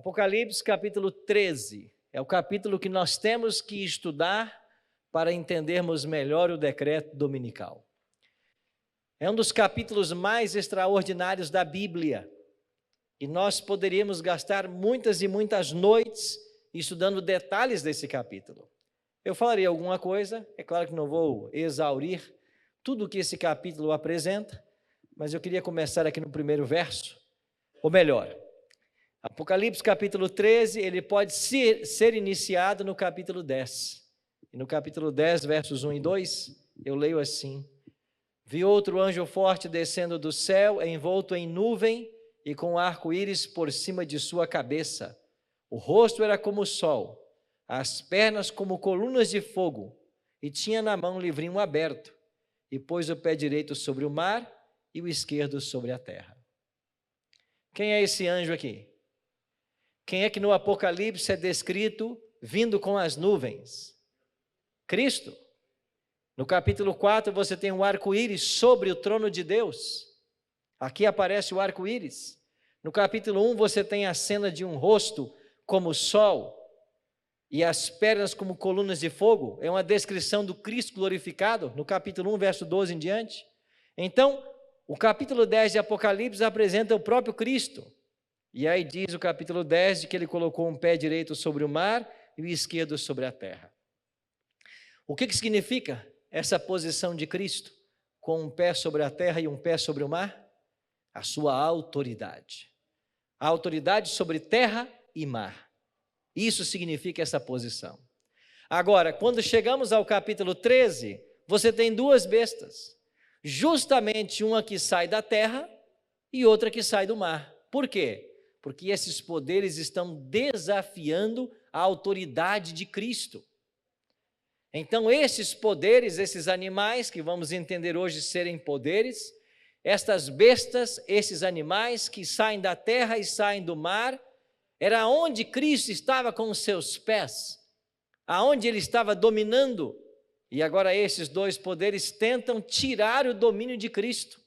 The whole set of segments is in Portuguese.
Apocalipse capítulo 13 é o capítulo que nós temos que estudar para entendermos melhor o decreto dominical. É um dos capítulos mais extraordinários da Bíblia e nós poderíamos gastar muitas e muitas noites estudando detalhes desse capítulo. Eu falarei alguma coisa, é claro que não vou exaurir tudo o que esse capítulo apresenta, mas eu queria começar aqui no primeiro verso, ou melhor, Apocalipse capítulo 13, ele pode ser iniciado no capítulo 10. E no capítulo 10, versos 1 e 2, eu leio assim: Vi outro anjo forte descendo do céu, envolto em nuvem e com arco-íris por cima de sua cabeça. O rosto era como o sol, as pernas como colunas de fogo, e tinha na mão um livrinho aberto, e pôs o pé direito sobre o mar e o esquerdo sobre a terra. Quem é esse anjo aqui? Quem é que no Apocalipse é descrito vindo com as nuvens? Cristo. No capítulo 4 você tem um arco-íris sobre o trono de Deus. Aqui aparece o arco-íris. No capítulo 1 você tem a cena de um rosto como o sol e as pernas como colunas de fogo. É uma descrição do Cristo glorificado, no capítulo 1, verso 12 em diante. Então, o capítulo 10 de Apocalipse apresenta o próprio Cristo. E aí diz o capítulo 10 de que ele colocou um pé direito sobre o mar e o esquerdo sobre a terra. O que significa essa posição de Cristo, com um pé sobre a terra e um pé sobre o mar? A sua autoridade. A autoridade sobre terra e mar. Isso significa essa posição. Agora, quando chegamos ao capítulo 13, você tem duas bestas. Justamente uma que sai da terra e outra que sai do mar. Por quê? Porque esses poderes estão desafiando a autoridade de Cristo. Então, esses poderes, esses animais, que vamos entender hoje serem poderes, estas bestas, esses animais que saem da terra e saem do mar, era onde Cristo estava com os seus pés, aonde ele estava dominando, e agora esses dois poderes tentam tirar o domínio de Cristo.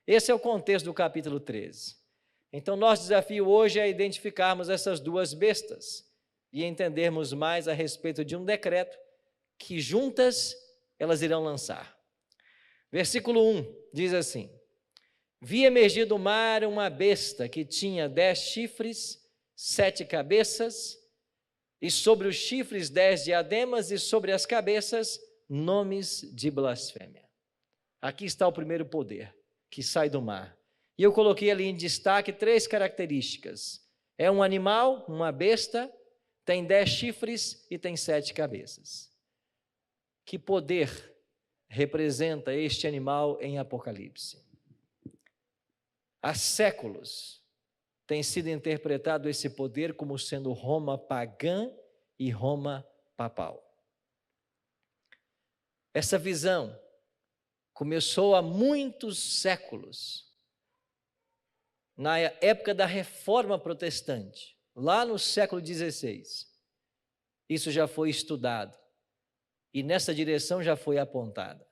Esse é o contexto do capítulo 13. Então, nosso desafio hoje é identificarmos essas duas bestas e entendermos mais a respeito de um decreto que juntas elas irão lançar. Versículo 1 diz assim: Vi emergir do mar uma besta que tinha 10 chifres, 7 cabeças, e sobre os chifres 10 diademas, e sobre as cabeças nomes de blasfêmia. Aqui está o primeiro poder que sai do mar. E eu coloquei ali em destaque 3 características. É um animal, uma besta, tem 10 chifres e tem 7 cabeças. Que poder representa este animal em Apocalipse? Há séculos tem sido interpretado esse poder como sendo Roma pagã e Roma papal. Essa visão começou há muitos séculos, na época da Reforma Protestante, lá no século XVI. Isso já foi estudado e nessa direção já foi apontada.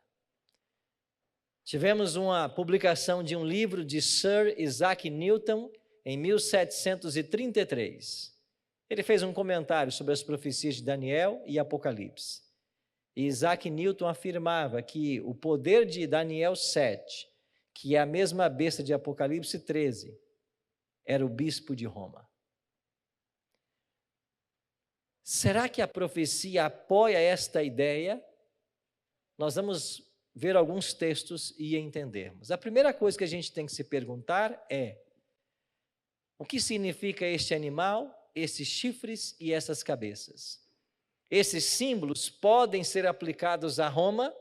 Tivemos uma publicação de um livro de Sir Isaac Newton em 1733. Ele fez um comentário sobre as profecias de Daniel e Apocalipse. E Isaac Newton afirmava que o poder de Daniel 7, que é a mesma besta de Apocalipse 13, era o bispo de Roma. Será que a profecia apoia esta ideia? Nós vamos ver alguns textos e entendermos. A primeira coisa que a gente tem que se perguntar é: o que significa este animal, esses chifres e essas cabeças? Esses símbolos podem ser aplicados a Roma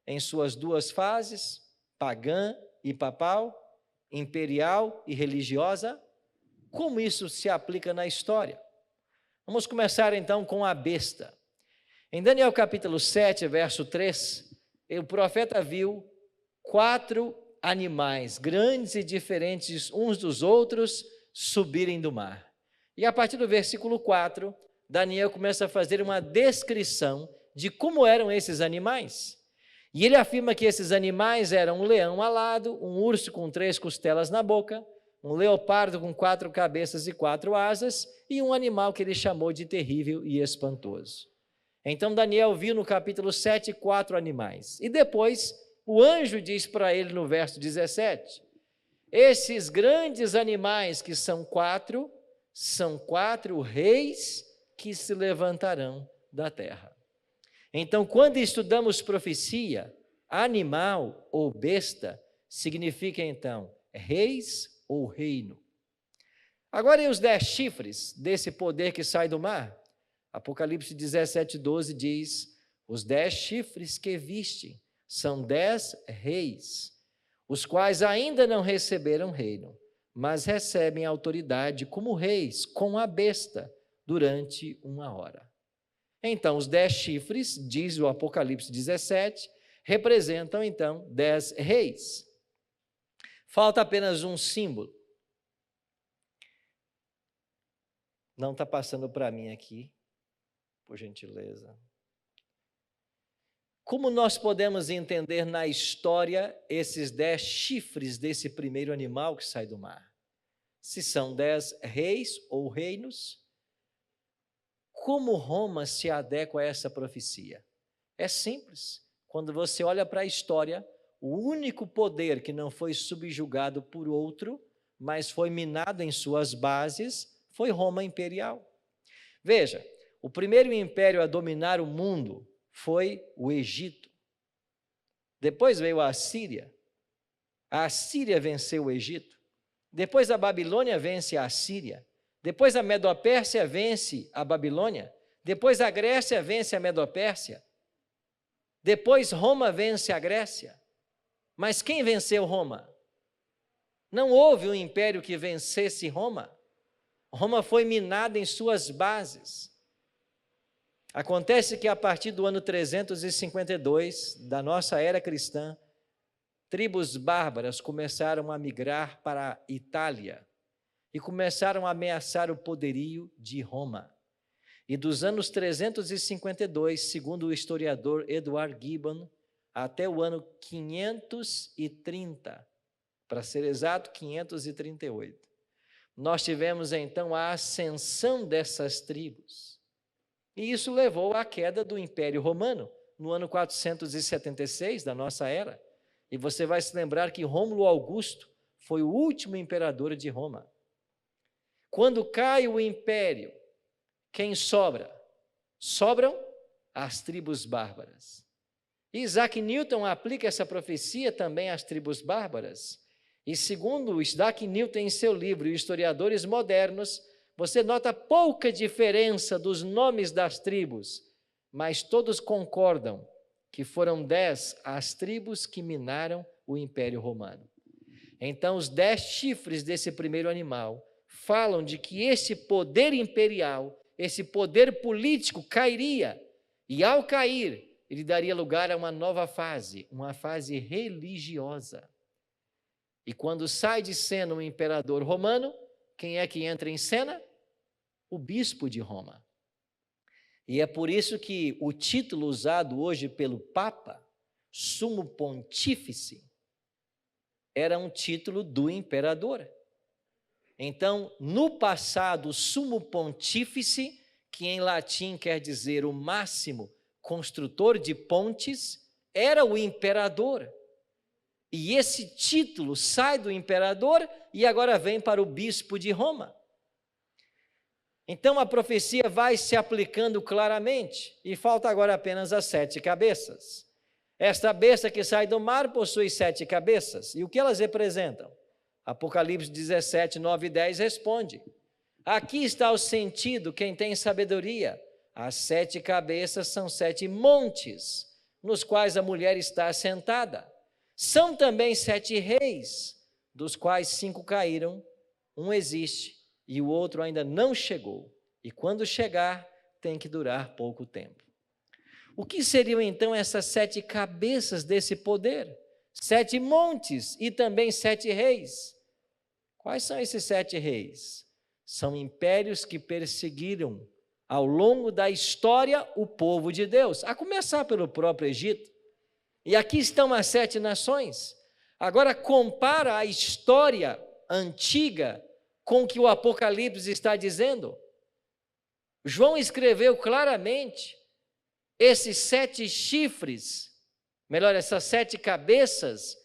em suas duas fases, pagã e papal, imperial e religiosa. Como isso se aplica na história? Vamos começar então com a besta. Em Daniel capítulo 7, verso 3, o profeta viu 4 animais grandes e diferentes uns dos outros subirem do mar. E a partir do versículo 4, Daniel começa a fazer uma descrição de como eram esses animais. E ele afirma que esses animais eram um leão alado, um urso com 3 costelas na boca, um leopardo com 4 cabeças e 4 asas, e um animal que ele chamou de terrível e espantoso. Então Daniel viu no capítulo 7 4 animais. E depois o anjo diz para ele no verso 17, esses grandes animais que são 4 reis que se levantarão da terra. Então, quando estudamos profecia, animal ou besta, significa então reis ou reino. Agora, e os 10 chifres desse poder que sai do mar? Apocalipse 17:12 diz, os 10 chifres que viste são 10 reis, os quais ainda não receberam reino, mas recebem autoridade como reis com a besta durante 1 hora. Então, os 10 chifres, diz o Apocalipse 17, representam então 10 reis. Falta apenas um símbolo. Não está passando para mim aqui, por gentileza. Como nós podemos entender na história esses 10 chifres desse primeiro animal que sai do mar? Se são 10 reis ou reinos, como Roma se adequa a essa profecia? É simples. Quando você olha para a história, o único poder que não foi subjugado por outro, mas foi minado em suas bases, foi Roma imperial. Veja, o primeiro império a dominar o mundo foi o Egito. Depois veio a Assíria. A Assíria venceu o Egito. Depois a Babilônia vence a Assíria. Depois a Medo-Pérsia vence a Babilônia. Depois a Grécia vence a Medo-Pérsia. Depois Roma vence a Grécia. Mas quem venceu Roma? Não houve um império que vencesse Roma. Roma foi minada em suas bases. Acontece que a partir do ano 352 da nossa era cristã, tribos bárbaras começaram a migrar para a Itália e começaram a ameaçar o poderio de Roma. E dos anos 352, segundo o historiador Edward Gibbon, até o ano 530, para ser exato, 538, nós tivemos então a ascensão dessas tribos. E isso levou à queda do Império Romano, no ano 476 da nossa era. E você vai se lembrar que Rômulo Augusto foi o último imperador de Roma. Quando cai o império, quem sobra? Sobram as tribos bárbaras. Isaac Newton aplica essa profecia também às tribos bárbaras. E segundo Isaac Newton em seu livro, Historiadores Modernos, você nota pouca diferença dos nomes das tribos, mas todos concordam que foram 10 as tribos que minaram o Império Romano. Então, os 10 chifres desse primeiro animal falam de que esse poder imperial, esse poder político cairia, e ao cair, ele daria lugar a uma nova fase, uma fase religiosa. E quando sai de cena o imperador romano, quem é que entra em cena? O bispo de Roma. E é por isso que o título usado hoje pelo Papa, Sumo Pontífice, era um título do imperador. Então, no passado, o Sumo Pontífice, que em latim quer dizer o máximo construtor de pontes, era o imperador. E esse título sai do imperador e agora vem para o bispo de Roma. Então a profecia vai se aplicando claramente, e falta agora apenas as 7 cabeças. Esta besta que sai do mar possui 7 cabeças, e o que elas representam? Apocalipse 17, 9 e 10 responde: aqui está o sentido, quem tem sabedoria. As 7 cabeças são 7 montes, nos quais a mulher está assentada. São também 7 reis, dos quais 5 caíram, um existe e o outro ainda não chegou. E quando chegar, tem que durar pouco tempo. O que seriam então essas 7 cabeças desse poder? 7 montes e também 7 reis. Quais são esses 7 reis? São impérios que perseguiram ao longo da história o povo de Deus, a começar pelo próprio Egito. E aqui estão as 7 nações. Agora compara a história antiga com o que o Apocalipse está dizendo. João escreveu claramente: esses 7 chifres, melhor, essas 7 cabeças,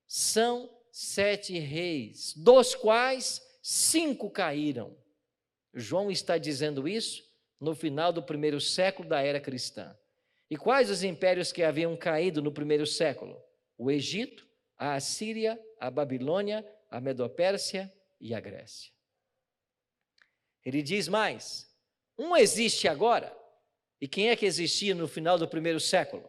são 7 reis, dos quais 5 caíram. João está dizendo isso no final do 1º século da era cristã. E quais os impérios que haviam caído no 1º século? O Egito, a Assíria, a Babilônia, a Medopérsia e a Grécia. Ele diz mais: um existe agora. E quem é que existia no final do 1º século?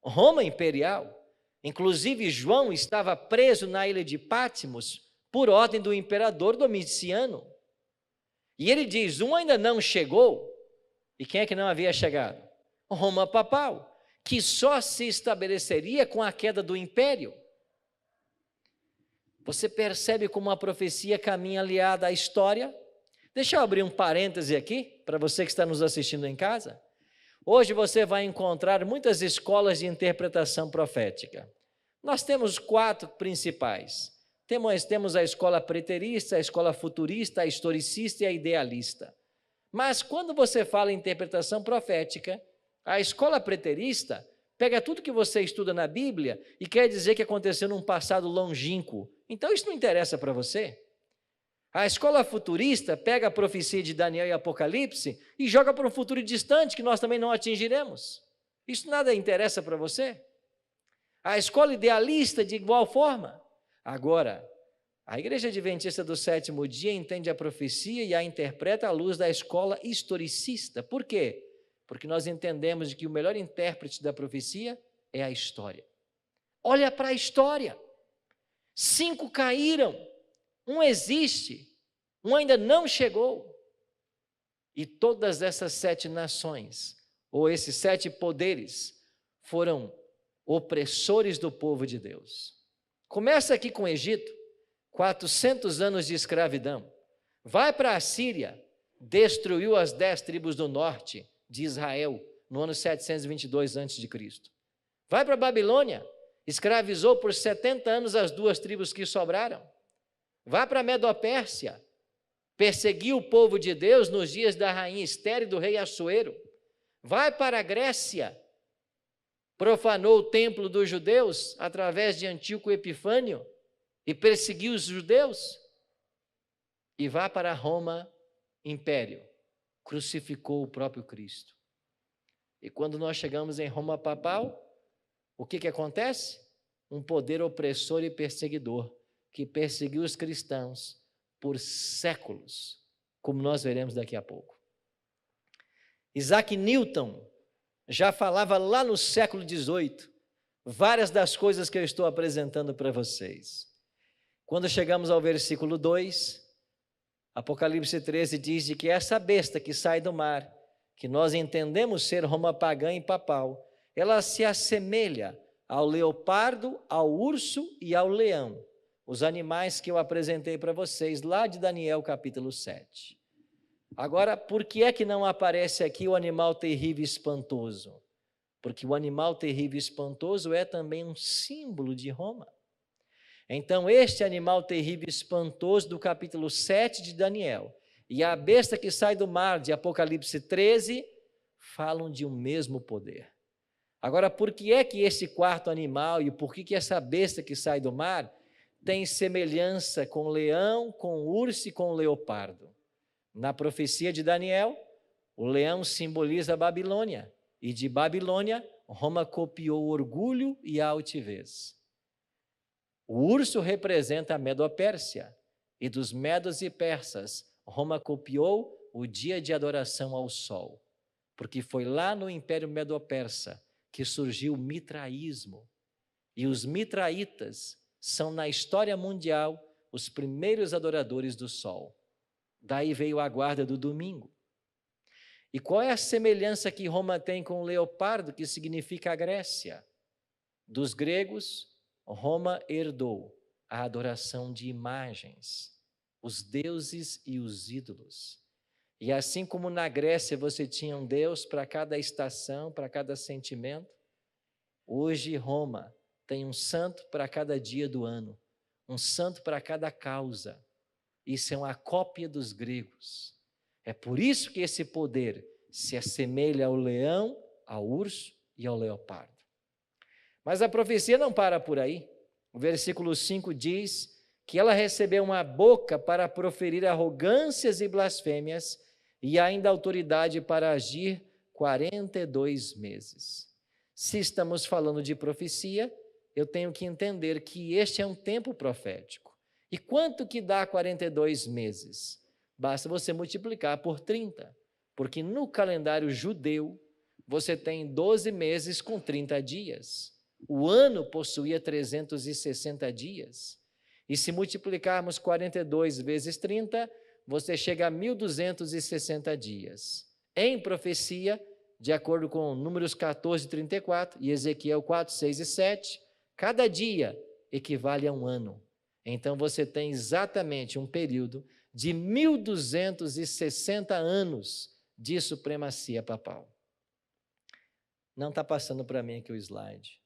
Roma imperial. Inclusive João estava preso na ilha de Patmos por ordem do imperador Domiciano. E ele diz: um ainda não chegou. E quem é que não havia chegado? Roma papal, que só se estabeleceria com a queda do império. Você percebe como a profecia caminha aliada à história? Deixa eu abrir um parêntese aqui, para você que está nos assistindo em casa. Hoje você vai encontrar muitas escolas de interpretação profética. Nós temos 4 principais. Temos a escola preterista, a escola futurista, a historicista e a idealista. Mas quando você fala em interpretação profética, a escola preterista pega tudo que você estuda na Bíblia e quer dizer que aconteceu num passado longínquo. Então isso não interessa para você. A escola futurista pega a profecia de Daniel e Apocalipse e joga para um futuro distante que nós também não atingiremos. Isso nada interessa para você. A escola idealista de igual forma. Agora, a Igreja Adventista do Sétimo Dia entende a profecia e a interpreta à luz da escola historicista. Por quê? Porque nós entendemos de que o melhor intérprete da profecia é a história. Olha para a história. 5 caíram, um existe, um ainda não chegou. E todas essas 7 nações, ou esses 7 poderes, foram opressores do povo de Deus. Começa aqui com o Egito, 400 anos de escravidão. Vai para a Síria, destruiu as 10 tribos do norte de Israel, no ano 722 a.C. Vai para a Babilônia, escravizou por 70 anos as 2 tribos que sobraram. Vai para a Medopérsia, perseguiu o povo de Deus nos dias da rainha Estéria e do rei Assuero. Vai para a Grécia, profanou o templo dos judeus através de Antíoco Epifânio e perseguiu os judeus. E vai para Roma, império, crucificou o próprio Cristo. E quando nós chegamos em Roma papal, o que acontece? Um poder opressor e perseguidor, que perseguiu os cristãos por séculos, como nós veremos daqui a pouco. Isaac Newton já falava lá no século XVIII, várias das coisas que eu estou apresentando para vocês. Quando chegamos ao versículo 2, Apocalipse 13 diz de que essa besta que sai do mar, que nós entendemos ser Roma pagã e papal, ela se assemelha ao leopardo, ao urso e ao leão, os animais que eu apresentei para vocês lá de Daniel capítulo 7. Agora, por que é que não aparece aqui o animal terrível e espantoso? Porque o animal terrível e espantoso é também um símbolo de Roma. Então, este animal terrível e espantoso do capítulo 7 de Daniel e a besta que sai do mar de Apocalipse 13 falam de um mesmo poder. Agora, por que é que esse 4º animal e por que essa besta que sai do mar tem semelhança com o leão, com o urso e com o leopardo? Na profecia de Daniel, o leão simboliza a Babilônia, e de Babilônia, Roma copiou o orgulho e a altivez. O urso representa a Medopérsia, e dos medos e persas, Roma copiou o dia de adoração ao sol, porque foi lá no Império Medo-Persa que surgiu o mitraísmo, e os mitraítas são na história mundial os primeiros adoradores do sol. Daí veio a guarda do domingo. E qual é a semelhança que Roma tem com o leopardo, que significa a Grécia? Dos gregos, Roma herdou a adoração de imagens, os deuses e os ídolos. E assim como na Grécia você tinha um deus para cada estação, para cada sentimento, hoje Roma tem um santo para cada dia do ano, um santo para cada causa. Isso é uma cópia dos gregos. É por isso que esse poder se assemelha ao leão, ao urso e ao leopardo. Mas a profecia não para por aí. O versículo 5 diz que ela recebeu uma boca para proferir arrogâncias e blasfêmias e ainda autoridade para agir 42 meses. Se estamos falando de profecia, eu tenho que entender que este é um tempo profético. E quanto que dá 42 meses? Basta você multiplicar por 30, porque no calendário judeu você tem 12 meses com 30 dias. O ano possuía 360 dias. E se multiplicarmos 42 vezes 30, você chega a 1.260 dias. Em profecia, de acordo com Números 14, 34 e Ezequiel 4, 6 e 7, cada dia equivale a um ano. Então você tem exatamente um período de 1.260 anos de supremacia papal. Não está passando para mim aqui o slide.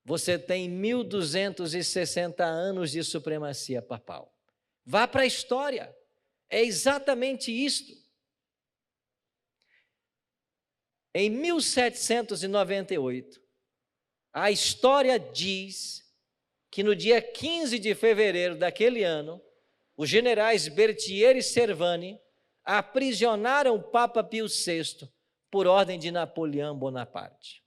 Você tem 1.260 anos de supremacia papal. Vá para a história. É exatamente isto. Em 1798, a história diz que no dia 15 de fevereiro daquele ano, os generais Berthier e Servani aprisionaram o Papa Pio VI por ordem de Napoleão Bonaparte.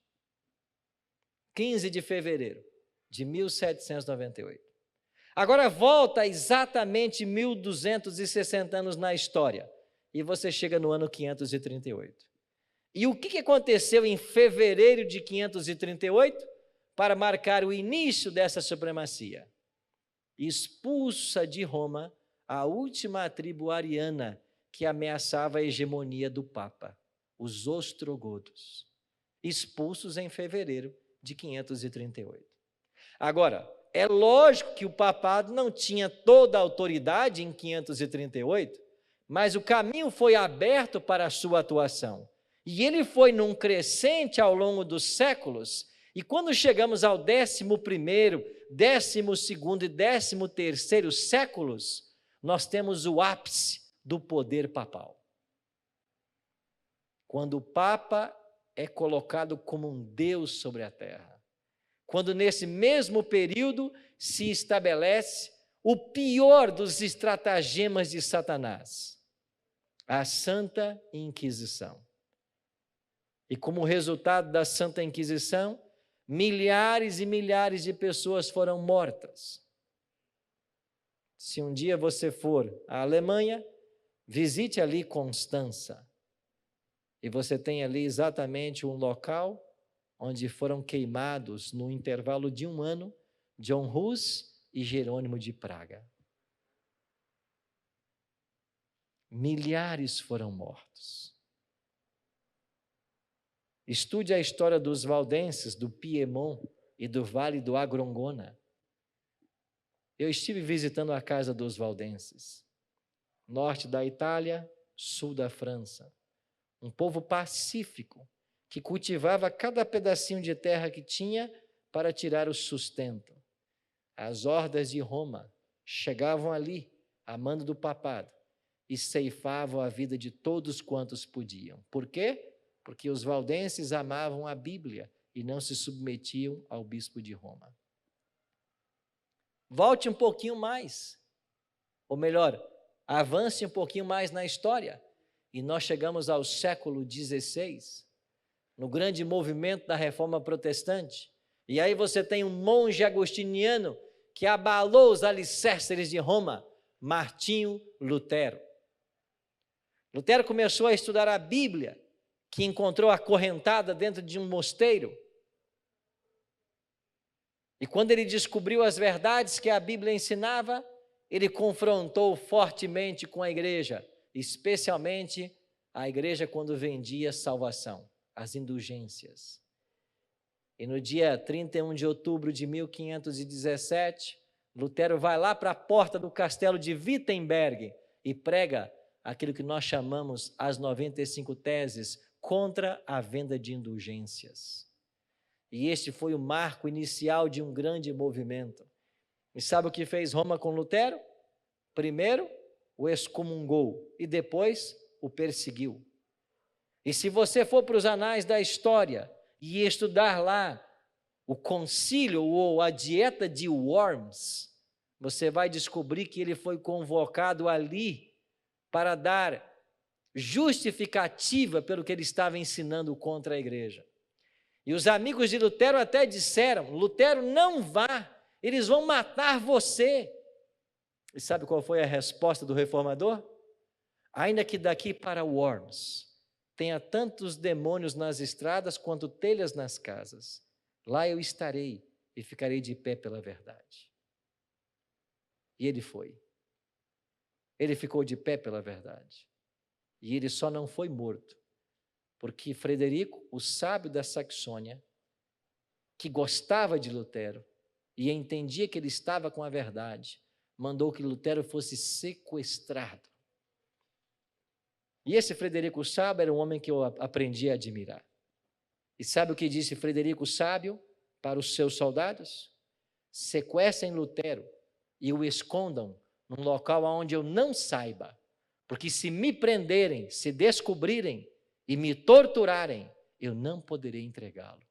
15 de fevereiro de 1798. Agora volta exatamente 1.260 anos na história e você chega no ano 538. E o que aconteceu em fevereiro de 538 para marcar o início dessa supremacia? Expulsa de Roma a última tribo ariana que ameaçava a hegemonia do Papa, os ostrogodos, expulsos em fevereiro de 538. Agora, é lógico que o papado não tinha toda a autoridade em 538, mas o caminho foi aberto para a sua atuação. E ele foi num crescente ao longo dos séculos, e quando chegamos ao 11º, 12º e 13º séculos, nós temos o ápice do poder papal. Quando o Papa é colocado como um Deus sobre a terra. Quando nesse mesmo período se estabelece o pior dos estratagemas de Satanás, a Santa Inquisição. E como resultado da Santa Inquisição, milhares e milhares de pessoas foram mortas. Se um dia você for à Alemanha, visite ali Constança. E você tem ali exatamente um local onde foram queimados, no intervalo de um ano, John Hus e Jerônimo de Praga. Milhares foram mortos. Estude a história dos valdenses, do Piemont e do Vale do Agrongona. Eu estive visitando a casa dos valdenses, norte da Itália, sul da França. Um povo pacífico, que cultivava cada pedacinho de terra que tinha para tirar o sustento. As hordas de Roma chegavam ali, a mando do papado, e ceifavam a vida de todos quantos podiam. Por quê? Porque os valdenses amavam a Bíblia e não se submetiam ao bispo de Roma. Volte um pouquinho mais, ou melhor, avance um pouquinho mais na história, e nós chegamos ao século XVI, no grande movimento da Reforma Protestante, e aí você tem um monge agostiniano que abalou os alicerces de Roma, Martinho Lutero. Lutero começou a estudar a Bíblia, que encontrou acorrentada dentro de um mosteiro. E quando ele descobriu as verdades que a Bíblia ensinava, ele confrontou fortemente com a igreja, especialmente a igreja quando vendia salvação, as indulgências. E no dia 31 de outubro de 1517, Lutero vai lá para a porta do castelo de Wittenberg e prega aquilo que nós chamamos as 95 teses contra a venda de indulgências. E este foi o marco inicial de um grande movimento. E sabe o que fez Roma com Lutero? Primeiro, o excomungou e depois o perseguiu. E se você for para os anais da história e estudar lá o concílio ou a dieta de Worms, você vai descobrir que ele foi convocado ali para dar justificativa pelo que ele estava ensinando contra a igreja. E os amigos de Lutero até disseram: Lutero, não vá, eles vão matar você. E sabe qual foi a resposta do reformador? Ainda que daqui para Worms tenha tantos demônios nas estradas quanto telhas nas casas, lá eu estarei e ficarei de pé pela verdade. E ele foi. Ele ficou de pé pela verdade. E ele só não foi morto, porque Frederico, o sábio da Saxônia, que gostava de Lutero e entendia que ele estava com a verdade, mandou que Lutero fosse sequestrado. E esse Frederico Sábio era um homem que eu aprendi a admirar. E sabe o que disse Frederico Sábio para os seus soldados? Sequestrem Lutero e o escondam num local onde eu não saiba, porque se me prenderem, se descobrirem e me torturarem, eu não poderei entregá-lo.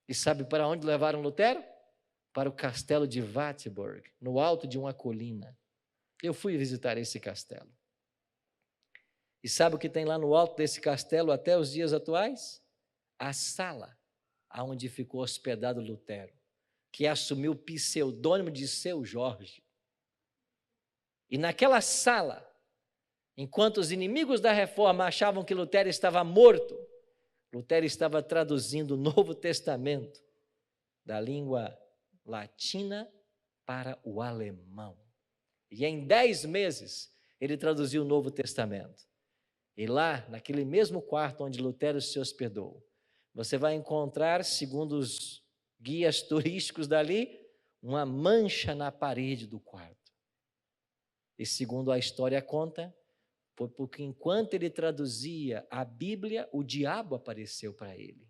E sabe para onde levaram Lutero? Para o castelo de Wartburg, no alto de uma colina. Eu fui visitar esse castelo. E sabe o que tem lá no alto desse castelo até os dias atuais? A sala onde ficou hospedado Lutero, que assumiu o pseudônimo de Seu Jorge. E naquela sala, enquanto os inimigos da reforma achavam que Lutero estava morto, Lutero estava traduzindo o Novo Testamento da língua latina para o alemão. E em 10 meses, ele traduziu o Novo Testamento. E lá, naquele mesmo quarto onde Lutero se hospedou, você vai encontrar, segundo os guias turísticos dali, uma mancha na parede do quarto. E segundo a história conta, foi porque enquanto ele traduzia a Bíblia, o diabo apareceu para ele,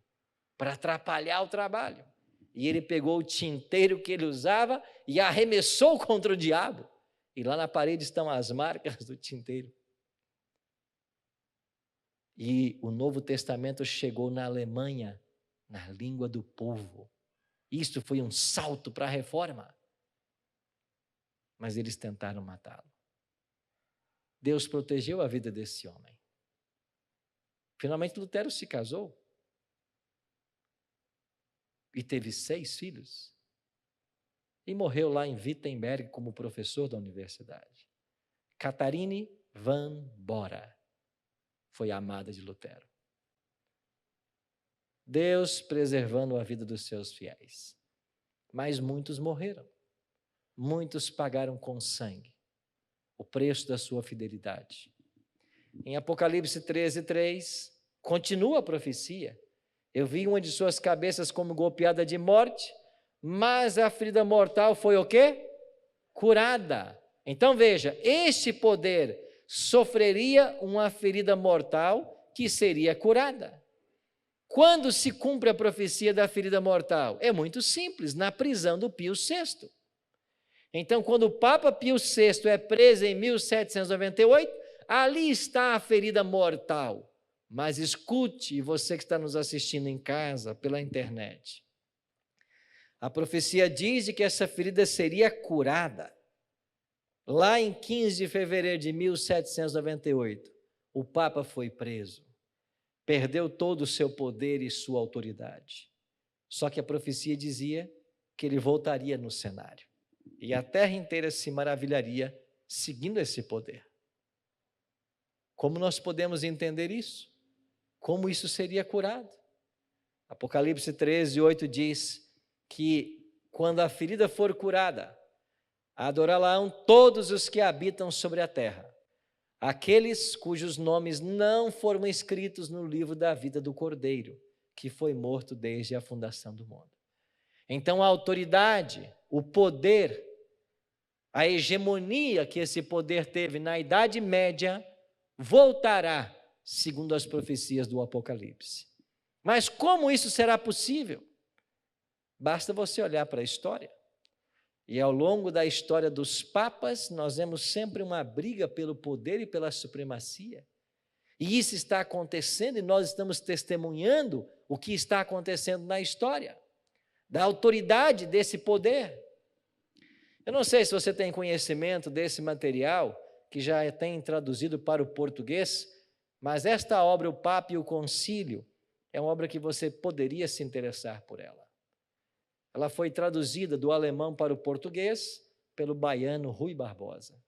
para atrapalhar o trabalho. E ele pegou o tinteiro que ele usava e arremessou contra o diabo. E lá na parede estão as marcas do tinteiro. E o Novo Testamento chegou na Alemanha, na língua do povo. Isso foi um salto para a reforma. Mas eles tentaram matá-lo. Deus protegeu a vida desse homem. Finalmente Lutero se casou. E teve 6 filhos. E morreu lá em Wittenberg como professor da universidade. Catharine van Bora foi a amada de Lutero. Deus preservando a vida dos seus fiéis. Mas muitos morreram. Muitos pagaram com sangue o preço da sua fidelidade. Em Apocalipse 13:3, continua a profecia. Eu vi uma de suas cabeças como golpeada de morte, mas a ferida mortal foi o quê? Curada. Então veja, este poder sofreria uma ferida mortal que seria curada. Quando se cumpre a profecia da ferida mortal? É muito simples, na prisão do Pio VI. Então, quando o Papa Pio VI é preso em 1798, ali está a ferida mortal. Mas escute, você que está nos assistindo em casa, pela internet. A profecia diz que essa ferida seria curada. Lá em 15 de fevereiro de 1798, o Papa foi preso. Perdeu todo o seu poder e sua autoridade. Só que a profecia dizia que ele voltaria no cenário. E a terra inteira se maravilharia seguindo esse poder. Como nós podemos entender isso? Como isso seria curado? Apocalipse 13:8 diz que quando a ferida for curada, adorá-la-ão todos os que habitam sobre a terra, aqueles cujos nomes não foram escritos no livro da vida do Cordeiro, que foi morto desde a fundação do mundo. Então a autoridade, o poder, a hegemonia que esse poder teve na Idade Média, voltará, segundo as profecias do Apocalipse. Mas como isso será possível? Basta você olhar para a história. E ao longo da história dos papas, nós vemos sempre uma briga pelo poder e pela supremacia. E isso está acontecendo e nós estamos testemunhando o que está acontecendo na história, da autoridade desse poder. Eu não sei se você tem conhecimento desse material, que já tem traduzido para o português, mas esta obra, O Papa e o Concílio, é uma obra que você poderia se interessar por ela. Ela foi traduzida do alemão para o português pelo baiano Rui Barbosa.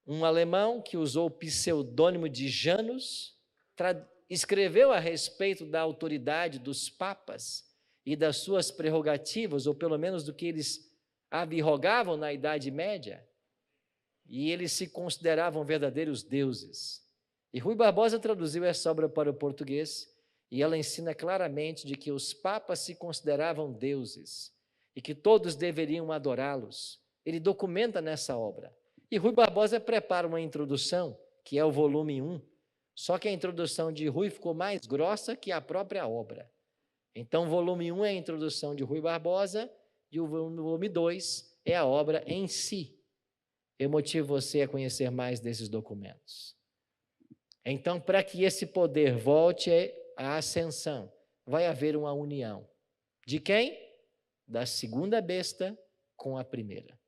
Um alemão que usou o pseudônimo de Janus, escreveu a respeito da autoridade dos papas e das suas prerrogativas, ou pelo menos do que eles abrogavam na Idade Média, e eles se consideravam verdadeiros deuses. E Rui Barbosa traduziu essa obra para o português, e ela ensina claramente de que os papas se consideravam deuses, e que todos deveriam adorá-los. Ele documenta nessa obra. E Rui Barbosa prepara uma introdução, que é o volume 1, só que a introdução de Rui ficou mais grossa que a própria obra. Então, o volume 1 é a introdução de Rui Barbosa, e o volume 2 é a obra em si. Eu motivo você a conhecer mais desses documentos. Então, para que esse poder volte à ascensão, vai haver uma união. De quem? Da segunda besta com a primeira.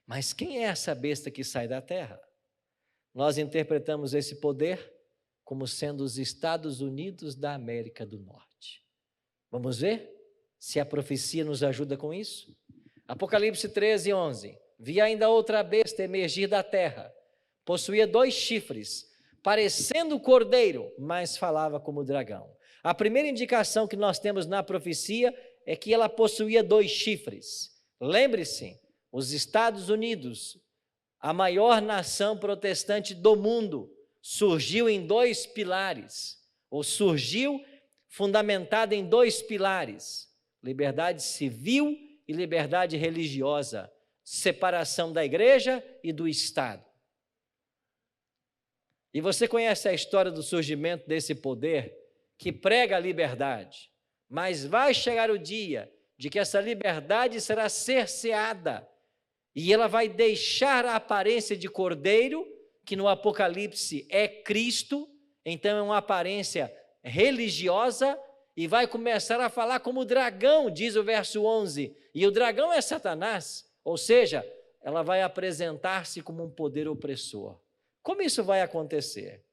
Mas quem é essa besta que sai da terra? Nós interpretamos esse poder como sendo os Estados Unidos da América do Norte. Vamos ver se a profecia nos ajuda com isso? Apocalipse 13, 11. Vi ainda outra besta emergir da terra. Possuía 2 chifres, parecendo cordeiro, mas falava como dragão. A primeira indicação que nós temos na profecia é que ela possuía 2 chifres. Lembre-se, os Estados Unidos, a maior nação protestante do mundo, surgiu em 2 pilares, ou surgiu fundamentada em 2 pilares: liberdade civil e liberdade religiosa, separação da igreja e do Estado. E você conhece a história do surgimento desse poder que prega a liberdade, mas vai chegar o dia de que essa liberdade será cerceada e ela vai deixar a aparência de cordeiro, que no Apocalipse é Cristo, então é uma aparência religiosa, e vai começar a falar como dragão, diz o verso 11, e o dragão é Satanás, ou seja, ela vai apresentar-se como um poder opressor. Como isso vai acontecer?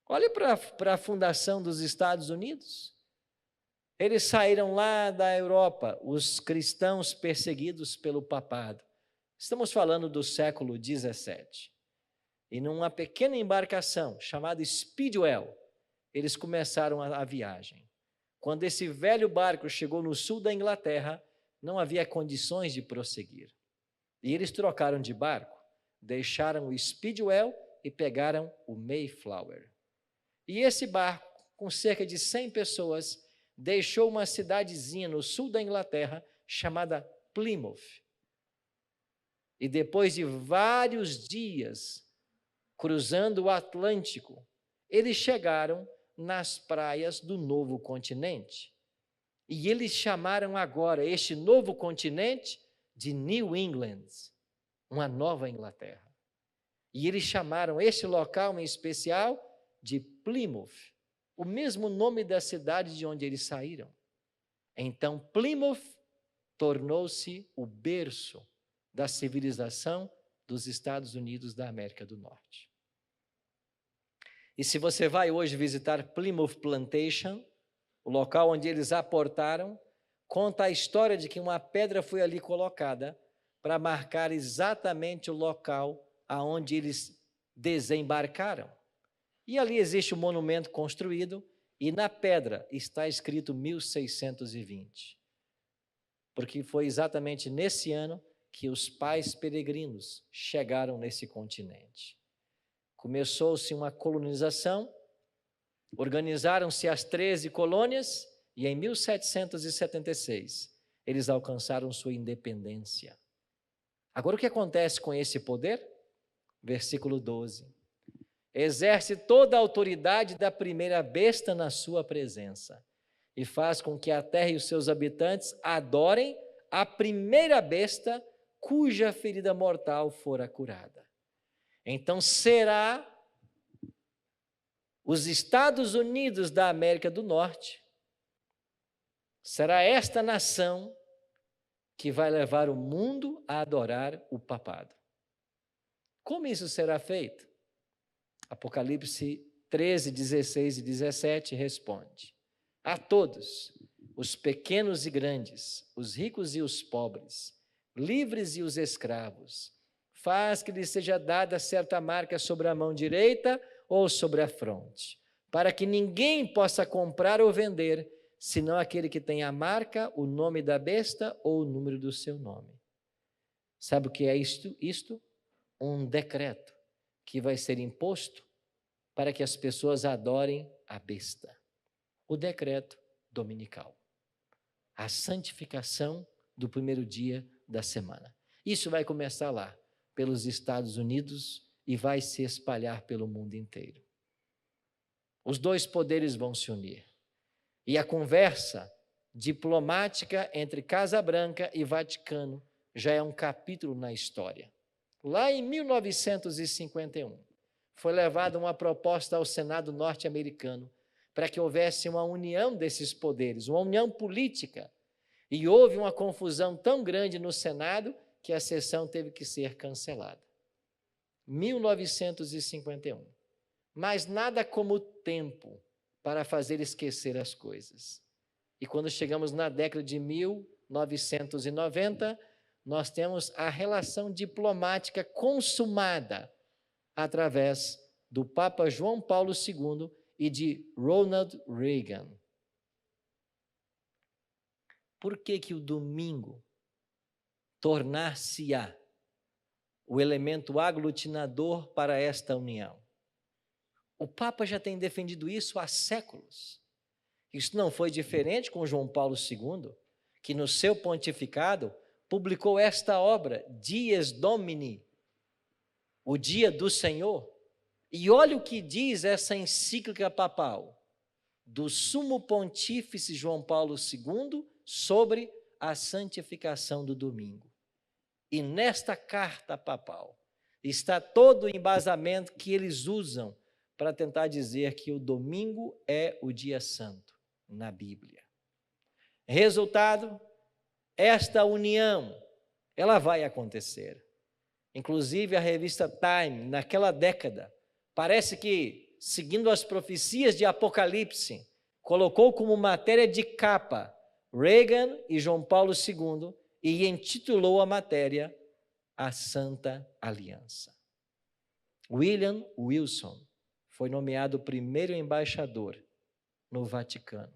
Olhe para a fundação dos Estados Unidos. Eles saíram lá da Europa, os cristãos perseguidos pelo papado. Estamos falando do século 17. E numa pequena embarcação chamada Speedwell, eles começaram a viagem. Quando esse velho barco chegou no sul da Inglaterra, não havia condições de prosseguir. E eles trocaram de barco, deixaram o Speedwell e pegaram o Mayflower. E esse barco, com cerca de 100 pessoas, deixou uma cidadezinha no sul da Inglaterra chamada Plymouth. E depois de vários dias cruzando o Atlântico, eles chegaram nas praias do novo continente. E eles chamaram agora este novo continente de New England, uma nova Inglaterra. E eles chamaram este local em especial de Plymouth, o mesmo nome da cidade de onde eles saíram. Então, Plymouth tornou-se o berço da civilização dos Estados Unidos da América do Norte. E se você vai hoje visitar Plymouth Plantation, o local onde eles aportaram, conta a história de que uma pedra foi ali colocada para marcar exatamente o local aonde eles desembarcaram. E ali existe um monumento construído e na pedra está escrito 1620, porque foi exatamente nesse ano que os pais peregrinos chegaram nesse continente. Começou-se uma colonização, organizaram-se as 13 colônias e em 1776 eles alcançaram sua independência. Agora o que acontece com esse poder? Versículo 12. exerce toda a autoridade da primeira besta na sua presença e faz com que a terra e os seus habitantes adorem a primeira besta cuja ferida mortal fora curada. Então será os Estados Unidos da América do Norte, será esta nação que vai levar o mundo a adorar o papado. Como isso será feito? Apocalipse 13, 16 e 17 responde: a todos, os pequenos e grandes, os ricos e os pobres, livres e os escravos, faz que lhes seja dada certa marca sobre a mão direita ou sobre a fronte, para que ninguém possa comprar ou vender, senão aquele que tem a marca, o nome da besta ou o número do seu nome. Sabe o que é isto? Um decreto que vai ser imposto para que as pessoas adorem a besta. O decreto dominical. A santificação do primeiro dia da semana. Isso vai começar lá, pelos Estados Unidos, e vai se espalhar pelo mundo inteiro. Os dois poderes vão se unir. E a conversa diplomática entre Casa Branca e Vaticano já é um capítulo na história. Lá em 1951, foi levada uma proposta ao Senado norte-americano para que houvesse uma união desses poderes, uma união política. E houve uma confusão tão grande no Senado que a sessão teve que ser cancelada. 1951. Mas nada como o tempo para fazer esquecer as coisas. E quando chegamos na década de 1990, nós temos a relação diplomática consumada através do Papa João Paulo II e de Ronald Reagan. Por que o domingo tornar-se-á o elemento aglutinador para esta união? O Papa já tem defendido isso há séculos. Isso não foi diferente com João Paulo II, que no seu pontificado publicou esta obra, Dies Domini, o dia do Senhor. E olha o que diz essa encíclica papal do Sumo Pontífice João Paulo II sobre a santificação do domingo. E nesta carta papal está todo o embasamento que eles usam para tentar dizer que o domingo é o dia santo na Bíblia. Resultado, esta união, ela vai acontecer. Inclusive a revista Time, naquela década, parece que, seguindo as profecias de Apocalipse, colocou como matéria de capa Reagan e João Paulo II e intitulou a matéria A Santa Aliança. William Wilson foi nomeado primeiro embaixador no Vaticano.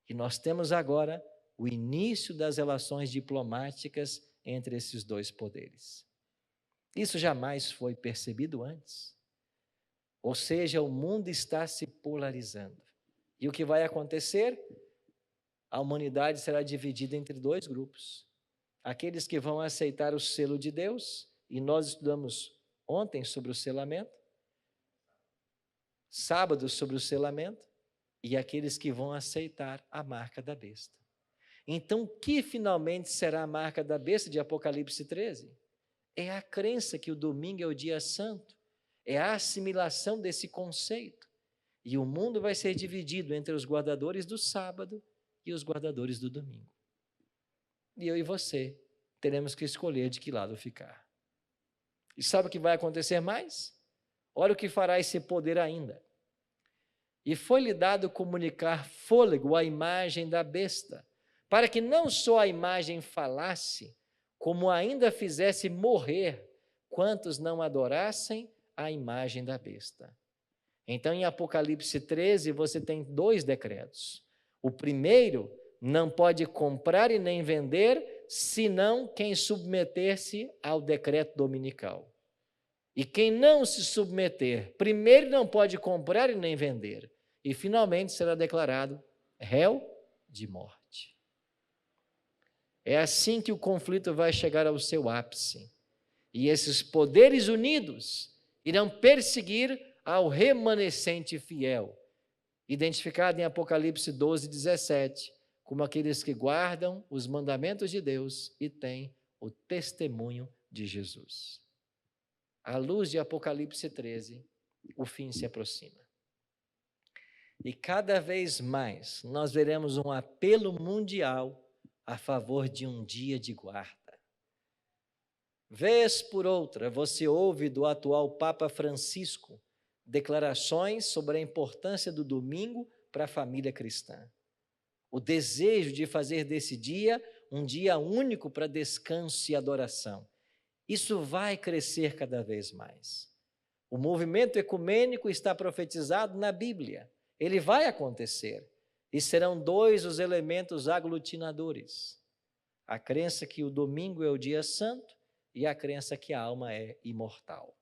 E nós temos agora o início das relações diplomáticas entre esses dois poderes. Isso jamais foi percebido antes. Ou seja, o mundo está se polarizando. E o que vai acontecer? A humanidade será dividida entre dois grupos. Aqueles que vão aceitar o selo de Deus, e nós estudamos ontem sobre o selamento, sábado sobre o selamento, e aqueles que vão aceitar a marca da besta. Então, o que finalmente será a marca da besta de Apocalipse 13? É a crença que o domingo é o dia santo, é a assimilação desse conceito. E o mundo vai ser dividido entre os guardadores do sábado e os guardadores do domingo. E eu e você teremos que escolher de que lado ficar. E sabe o que vai acontecer mais? Olha o que fará esse poder ainda. E foi-lhe dado comunicar fôlego à imagem da besta, para que não só a imagem falasse, como ainda fizesse morrer quantos não adorassem a imagem da besta. Então, em Apocalipse 13, você tem dois decretos. O primeiro, não pode comprar e nem vender, senão quem submeter-se ao decreto dominical. E quem não se submeter, primeiro não pode comprar e nem vender, e finalmente será declarado réu de morte. É assim que o conflito vai chegar ao seu ápice. E esses poderes unidos, Irão perseguir ao remanescente fiel, identificado em Apocalipse 12, 17, como aqueles que guardam os mandamentos de Deus e têm o testemunho de Jesus. À luz de Apocalipse 13, o fim se aproxima. E cada vez mais nós veremos um apelo mundial a favor de um dia de guarda. Vez por outra, você ouve do atual Papa Francisco declarações sobre a importância do domingo para a família cristã. O desejo de fazer desse dia um dia único para descanso e adoração. Isso vai crescer cada vez mais. O movimento ecumênico está profetizado na Bíblia. Ele vai acontecer. E serão dois os elementos aglutinadores: a crença que o domingo é o dia santo e a crença que a alma é imortal.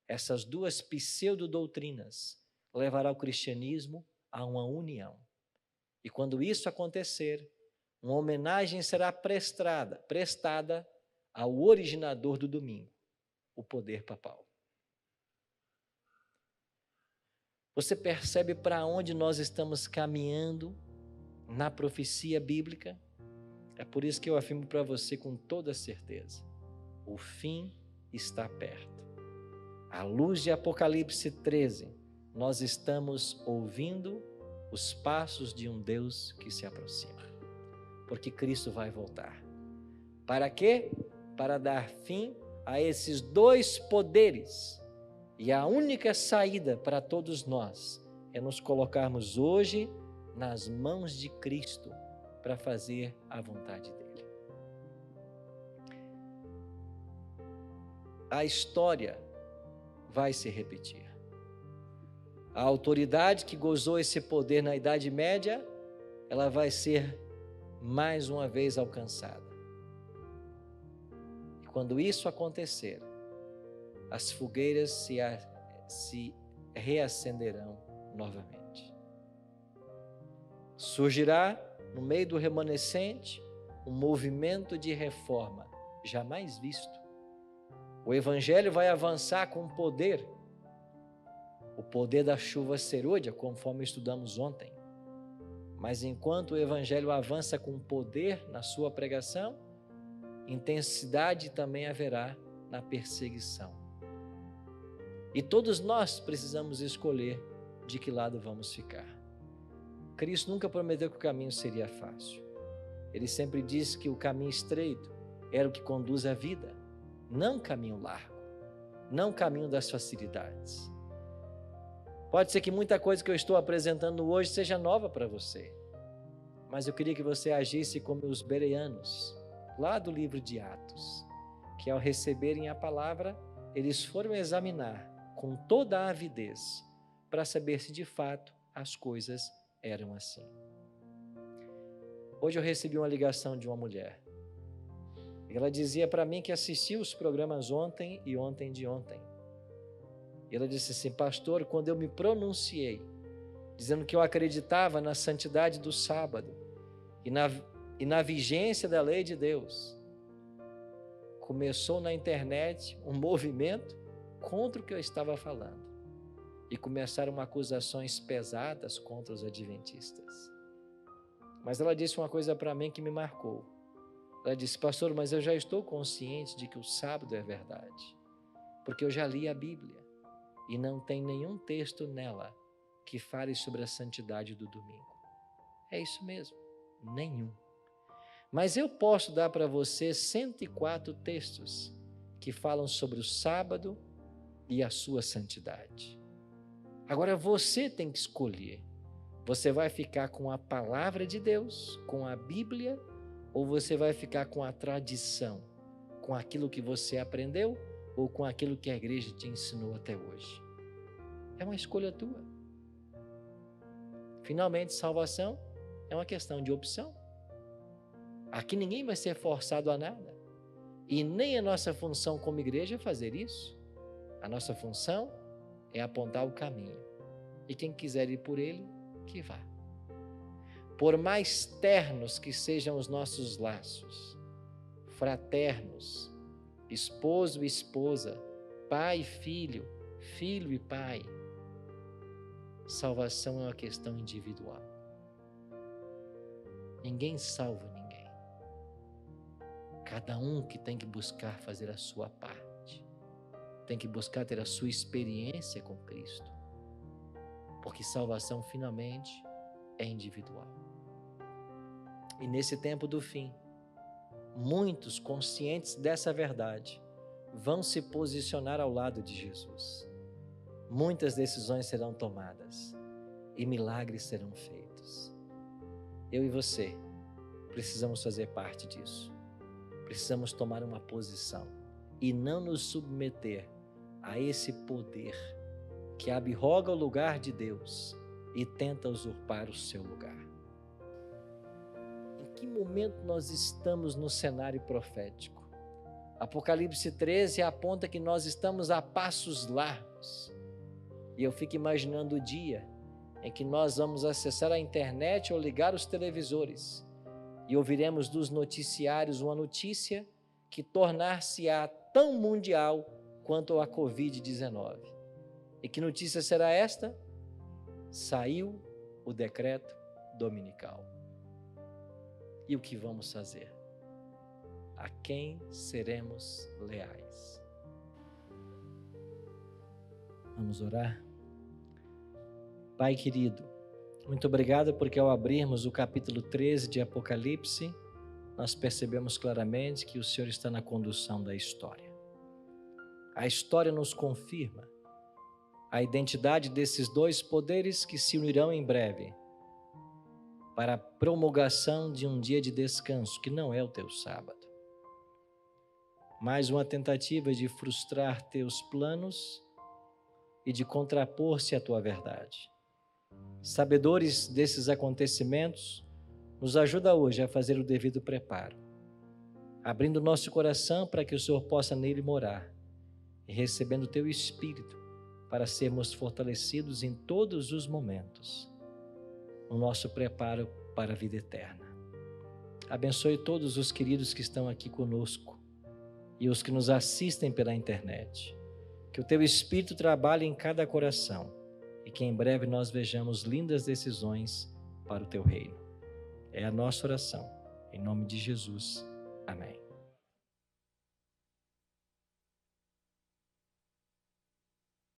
Essas duas pseudo-doutrinas levarão o cristianismo a uma união. E quando isso acontecer, uma homenagem será prestada ao originador do domingo, o poder papal. Você percebe para onde nós estamos caminhando na profecia bíblica? É por isso que eu afirmo para você com toda certeza: o fim está perto. À luz de Apocalipse 13, nós estamos ouvindo os passos de um Deus que se aproxima. Porque Cristo vai voltar. Para quê? Para dar fim a esses dois poderes. E a única saída para todos nós é nos colocarmos hoje nas mãos de Cristo para fazer a vontade dele. A história vai se repetir. A autoridade que gozou esse poder na Idade Média, ela vai ser mais uma vez alcançada. E quando isso acontecer, as fogueiras se reacenderão novamente. Surgirá no meio do remanescente um movimento de reforma jamais visto. O evangelho vai avançar com poder, o poder da chuva serôdia, conforme estudamos ontem. Mas enquanto o evangelho avança com poder na sua pregação, intensidade também haverá na perseguição. E todos nós precisamos escolher de que lado vamos ficar. Cristo nunca prometeu que o caminho seria fácil. Ele sempre disse que o caminho estreito era o que conduz à vida, não caminho largo, não caminho das facilidades. Pode ser que muita coisa que eu estou apresentando hoje seja nova para você, mas eu queria que você agisse como os bereanos, lá do livro de Atos, que ao receberem a palavra, eles foram examinar com toda a avidez para saber se de fato as coisas eram assim. Hoje eu recebi uma ligação de uma mulher. Ela dizia para mim que assistiu os programas ontem e ontem de ontem. E ela disse assim: pastor, quando eu me pronunciei, dizendo que eu acreditava na santidade do sábado e na vigência da lei de Deus, começou na internet um movimento contra o que eu estava falando. E começaram acusações pesadas contra os adventistas. Mas ela disse uma coisa para mim que me marcou. Ela disse: pastor, mas eu já estou consciente de que o sábado é verdade, porque eu já li a Bíblia e não tem nenhum texto nela que fale sobre a santidade do domingo. É isso mesmo, nenhum. Mas eu posso dar para você 104 textos que falam sobre o sábado e a sua santidade. Agora você tem que escolher. Você vai ficar com a palavra de Deus, com a Bíblia, ou você vai ficar com a tradição, com aquilo que você aprendeu, ou com aquilo que a igreja te ensinou até hoje? É uma escolha tua. Finalmente, salvação é uma questão de opção. Aqui ninguém vai ser forçado a nada. E nem a nossa função como igreja é fazer isso. A nossa função é apontar o caminho. E quem quiser ir por ele, que vá. Por mais ternos que sejam os nossos laços, fraternos, esposo e esposa, pai e filho, filho e pai. Salvação é uma questão individual. Ninguém salva ninguém. Cada um que tem que buscar fazer a sua parte. Tem que buscar ter a sua experiência com Cristo. Porque salvação finalmente é individual. E nesse tempo do fim, muitos conscientes dessa verdade vão se posicionar ao lado de Jesus. Muitas decisões serão tomadas e milagres serão feitos. Eu e você precisamos fazer parte disso. Precisamos tomar uma posição e não nos submeter a esse poder que abroga o lugar de Deus e tenta usurpar o seu lugar. Em que momento nós estamos no cenário profético? Apocalipse 13 aponta que nós estamos a passos largos. E eu fico imaginando o dia em que nós vamos acessar a internet ou ligar os televisores e ouviremos dos noticiários uma notícia que tornar-se-á tão mundial quanto a Covid-19. E que notícia será esta? Saiu o decreto dominical. E o que vamos fazer? A quem seremos leais? Vamos orar? Pai querido, muito obrigado porque ao abrirmos o capítulo 13 de Apocalipse, nós percebemos claramente que o Senhor está na condução da história. A história nos confirma a identidade desses dois poderes que se unirão em breve para a promulgação de um dia de descanso, que não é o teu sábado. Mais uma tentativa de frustrar teus planos e de contrapor-se à tua verdade. Sabedores desses acontecimentos, nos ajuda hoje a fazer o devido preparo, abrindo nosso coração para que o Senhor possa nele morar e recebendo o teu Espírito para sermos fortalecidos em todos os momentos, no nosso preparo para a vida eterna. Abençoe todos os queridos que estão aqui conosco e os que nos assistem pela internet. Que o teu Espírito trabalhe em cada coração e que em breve nós vejamos lindas decisões para o teu reino. É a nossa oração. Em nome de Jesus. Amém.